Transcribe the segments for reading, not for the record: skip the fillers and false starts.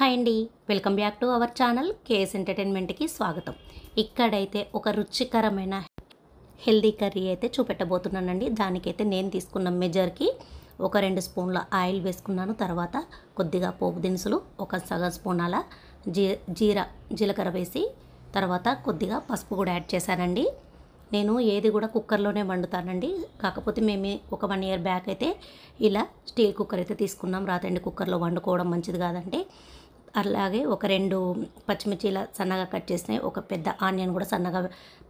Hi అండి, welcome back to our channel KS ఎంటర్టైన్మెంట్కి స్వాగతం. ఇక్కడైతే ఒక రుచికరమైన హెల్దీ కర్రీ అయితే చూపెట్టబోతున్నానండి. దానికైతే నేను తీసుకున్న మెజర్కి ఒక 2 స్పూన్ల ఆయిల్ వేసుకున్నాను. తర్వాత కొద్దిగా పోపు దినుసులు, ఒక సగం స్పూన్ అలా జీలకర్ర వేసి తర్వాత కొద్దిగా పసుపు కూడా యాడ్ చేశానండి. నేను ఏది కూడా కుక్కర్లోనే వండుతానండి. కాకపోతే మేము ఒక 1 ఇయర్ బ్యాక్ అయితే ఇలా స్టీల్ కుక్కర్ అయితే తీసుకున్నాం. రాతండి కుక్కర్లో వండుకోవడం మంచిది కాదంటే. అలాగే ఒక 2 పచ్చిమిర్చి ఇలా సన్నగా కట్ చేసినాయి, ఒక పెద్ద ఆనియన్ కూడా సన్నగా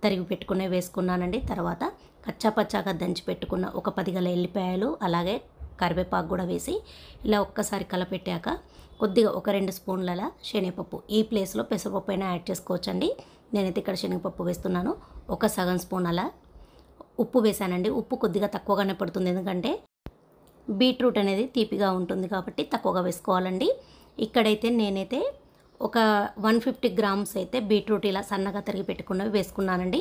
తరిగి పెట్టుకునే వేసుకున్నానండి. తర్వాత కచ్చాపచ్చాగా దంచి పెట్టుకున్న ఒక 10 గల ఎల్లిపాయలు, అలాగే కరివేపాకు కూడా వేసి ఇలా ఒక్కసారి కలపెట్టాక కొద్దిగా ఒక 2 స్పూన్ల శనగపప్పు, ఈ ప్లేస్లో పెసరపప్పు అయినా యాడ్ చేసుకోవచ్చండి. నేనైతే ఇక్కడ శనగపప్పు వేస్తున్నాను. ఒక సగం స్పూన్ అలా ఉప్పు వేసానండి. ఉప్పు కొద్దిగా తక్కువగానే పడుతుంది, ఎందుకంటే బీట్రూట్ అనేది తీపిగా ఉంటుంది కాబట్టి తక్కువగా వేసుకోవాలండి. ఇక్కడైతే నేనైతే ఒక 150 గ్రామ్స్ అయితే బీట్రూట్ ఇలా సన్నగా తరిగి పెట్టుకున్నవి వేసుకున్నానండి.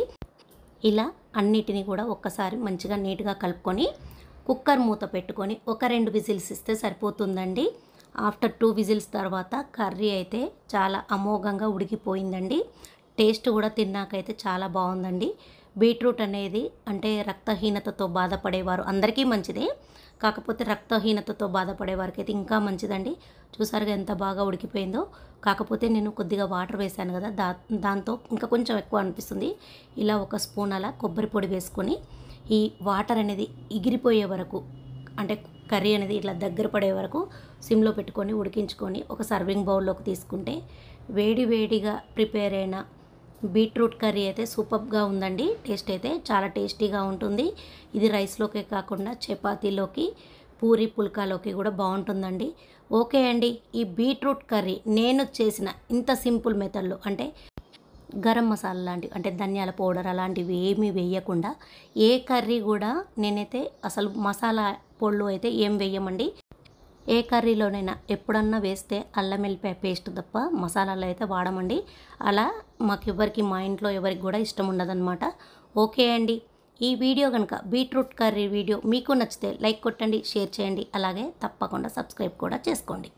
ఇలా అన్నిటినీ కూడా ఒక్కసారి మంచిగా నీట్గా కలుపుకొని కుక్కర్ మూత పెట్టుకొని ఒక 2 విజిల్స్ ఇస్తే సరిపోతుందండి. ఆఫ్టర్ 2 విజిల్స్ తర్వాత కర్రీ అయితే చాలా అమోఘంగా ఉడికిపోయిందండి. టేస్ట్ కూడా తిన్నాకైతే చాలా బాగుందండి. బీట్రూట్ అనేది అంటే రక్తహీనతతో బాధపడేవారు అందరికీ మంచిదే, కాకపోతే రక్తహీనతతో బాధపడే వారికి అయితే ఇంకా మంచిదండి. చూసారుగా ఎంత బాగా ఉడికిపోయిందో. కాకపోతే నేను కొద్దిగా వాటర్ వేసాను కదా, దాంతో ఇంకా కొంచెం ఎక్కువ అనిపిస్తుంది. ఇలా ఒక స్పూన్ అలా కొబ్బరి పొడి వేసుకొని ఈ వాటర్ అనేది ఎగిరిపోయే వరకు, అంటే కర్రీ అనేది ఇట్లా దగ్గర పడే వరకు సిమ్లో పెట్టుకొని ఉడికించుకొని ఒక సర్వింగ్ బౌల్లోకి తీసుకుంటే వేడిగా ప్రిపేర్ అయిన బీట్రూట్ కర్రీ అయితే సూపర్గా ఉందండి. టేస్ట్ అయితే చాలా టేస్టీగా ఉంటుంది. ఇది రైస్లోకే కాకుండా చపాతీలోకి, పూరి పుల్కాలోకి కూడా బాగుంటుందండి. ఓకే అండి, ఈ బీట్రూట్ కర్రీ నేను చేసిన ఇంత సింపుల్ మెథడ్లో, అంటే గరం మసాలా లాంటివి, అంటే ధనియాల పౌడర్ అలాంటివి ఏమీ వేయకుండా, ఏ కర్రీ కూడా నేనైతే అసలు మసాలా పొళ్ళు అయితే ఏం వేయమండి. ఏ కర్రీలోనైనా ఎప్పుడన్నా వేస్తే అల్లం వెల్లిపాయ పేస్ట్ తప్ప మసాలాలు అయితే వాడమండి. అలా మాకెవ్వరికి, మా ఇంట్లో ఎవరికి కూడా ఇష్టం ఉండదన్నమాట. ఓకే అండి, ఈ వీడియో కనుక బీట్రూట్ కర్రీ వీడియో మీకు నచ్చితే లైక్ కొట్టండి, షేర్ చేయండి, అలాగే తప్పకుండా సబ్స్క్రైబ్ కూడా చేసుకోండి.